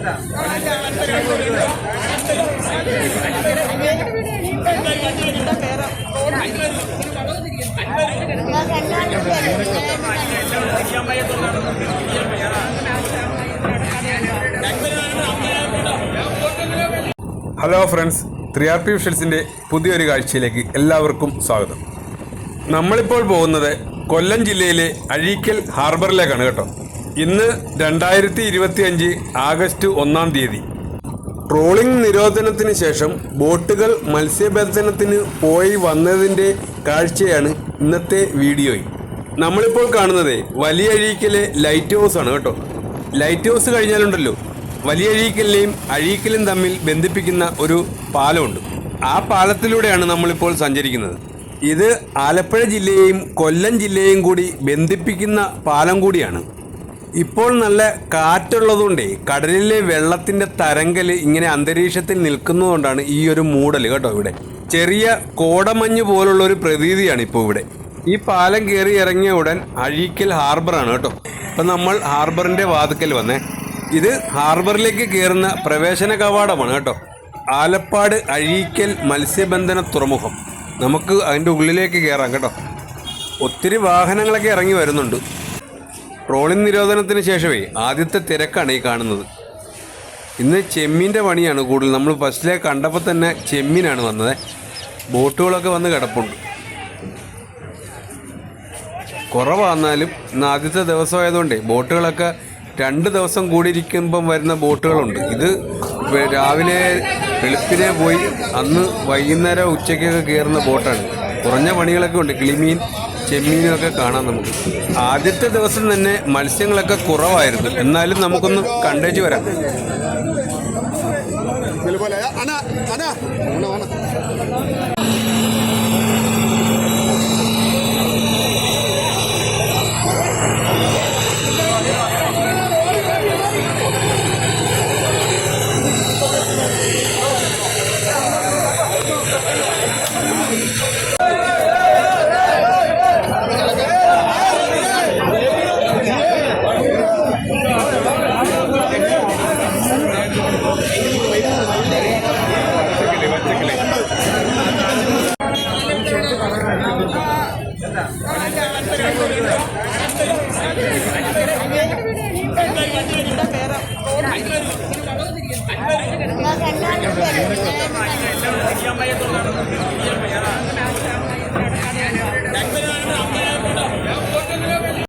Hello friends, 3RP വിഷ്വൽസിൻ്റെ പുതിയൊരു കാഴ്ചയിലേക്ക് എല്ലാവർക്കും സ്വാഗതം. നമ്മളിപ്പോൾ പോകുന്നത് കൊല്ലം ജില്ലയിലെ അഴീക്കൽ ഹാർബറിലേക്കാണ് കേട്ടോ. ഇന്ന് 2025 ആഗസ്റ്റ് 1-ാം തീയതി. ട്രോളിംഗ് നിരോധനത്തിന് ശേഷം ബോട്ടുകൾ മത്സ്യബന്ധനത്തിന് പോയി വന്നതിൻ്റെ കാഴ്ചയാണ് ഇന്നത്തെ വീഡിയോയിൽ. നമ്മളിപ്പോൾ കാണുന്നത് വലിയ അഴീക്കലെ ലൈറ്റ് ഹൗസ് ആണ് കേട്ടോ. ലൈറ്റ് ഹൗസ് കഴിഞ്ഞാലുണ്ടല്ലോ, വലിയ അഴീക്കലിനെയും അഴീക്കലും തമ്മിൽ ബന്ധിപ്പിക്കുന്ന ഒരു പാലമുണ്ട്. ആ പാലത്തിലൂടെയാണ് നമ്മളിപ്പോൾ സഞ്ചരിക്കുന്നത്. ഇത് ആലപ്പുഴ ജില്ലയെയും കൊല്ലം ജില്ലയെയും കൂടി ബന്ധിപ്പിക്കുന്ന പാലം കൂടിയാണ്. ഇപ്പോൾ നല്ല കാറ്റുള്ളതുകൊണ്ടേ കടലിലെ വെള്ളത്തിൻ്റെ തരംഗൽ ഇങ്ങനെ അന്തരീക്ഷത്തിൽ നിൽക്കുന്നതുകൊണ്ടാണ് ഈ ഒരു മൂടൽ കേട്ടോ. ഇവിടെ ചെറിയ കോടമഞ്ഞ് പോലുള്ള ഒരു പ്രതീതിയാണ് ഇപ്പോൾ ഇവിടെ. ഈ പാലം കയറി ഇറങ്ങിയ ഉടൻ അഴീക്കൽ ഹാർബറാണ് കേട്ടോ. അപ്പം നമ്മൾ ഹാർബറിൻ്റെ വാതിക്കൽ വന്നേ. ഇത് ഹാർബറിലേക്ക് കയറുന്ന പ്രവേശന കവാടമാണ് കേട്ടോ. ആലപ്പാട് അഴീക്കൽ മത്സ്യബന്ധന തുറമുഖം. നമുക്ക് അതിൻ്റെ ഉള്ളിലേക്ക് കയറാം കേട്ടോ. ഒത്തിരി വാഹനങ്ങളൊക്കെ ഇറങ്ങി വരുന്നുണ്ട്. ട്രോളിംഗ് നിരോധനത്തിന് ശേഷമേ ആദ്യത്തെ തിരക്കാണ് ഈ കാണുന്നത്. ഇന്ന് ചെമ്മീൻ്റെ പണിയാണ് കൂടുതൽ. നമ്മൾ ഫസ്റ്റിലെ കണ്ടപ്പോൾ തന്നെ ചെമ്മീനാണ് വന്നത്. ബോട്ടുകളൊക്കെ വന്ന് കിടപ്പുണ്ട്. കുറവാന്നാലും ഇന്ന് ആദ്യത്തെ ദിവസമായതുകൊണ്ടേ ബോട്ടുകളൊക്കെ 2 ദിവസം കൂടിയിരിക്കുമ്പം വരുന്ന ബോട്ടുകളുണ്ട്. ഇത് രാവിലെ വെളുപ്പിനെ പോയി അന്ന് വൈകുന്നേരം ഉച്ചയ്ക്കൊക്കെ കയറുന്ന ബോട്ടാണ്. കുറഞ്ഞ പണികളൊക്കെ ഉണ്ട്. കിളിമീൻ ചെമ്മീനും ഒക്കെ കാണാം നമുക്ക്. ആദ്യത്തെ ദിവസം തന്നെ മത്സ്യങ്ങളൊക്കെ കുറവായിരുന്നു. എന്നാലും നമുക്കൊന്ന് കണ്ടേച്ച് വരാം.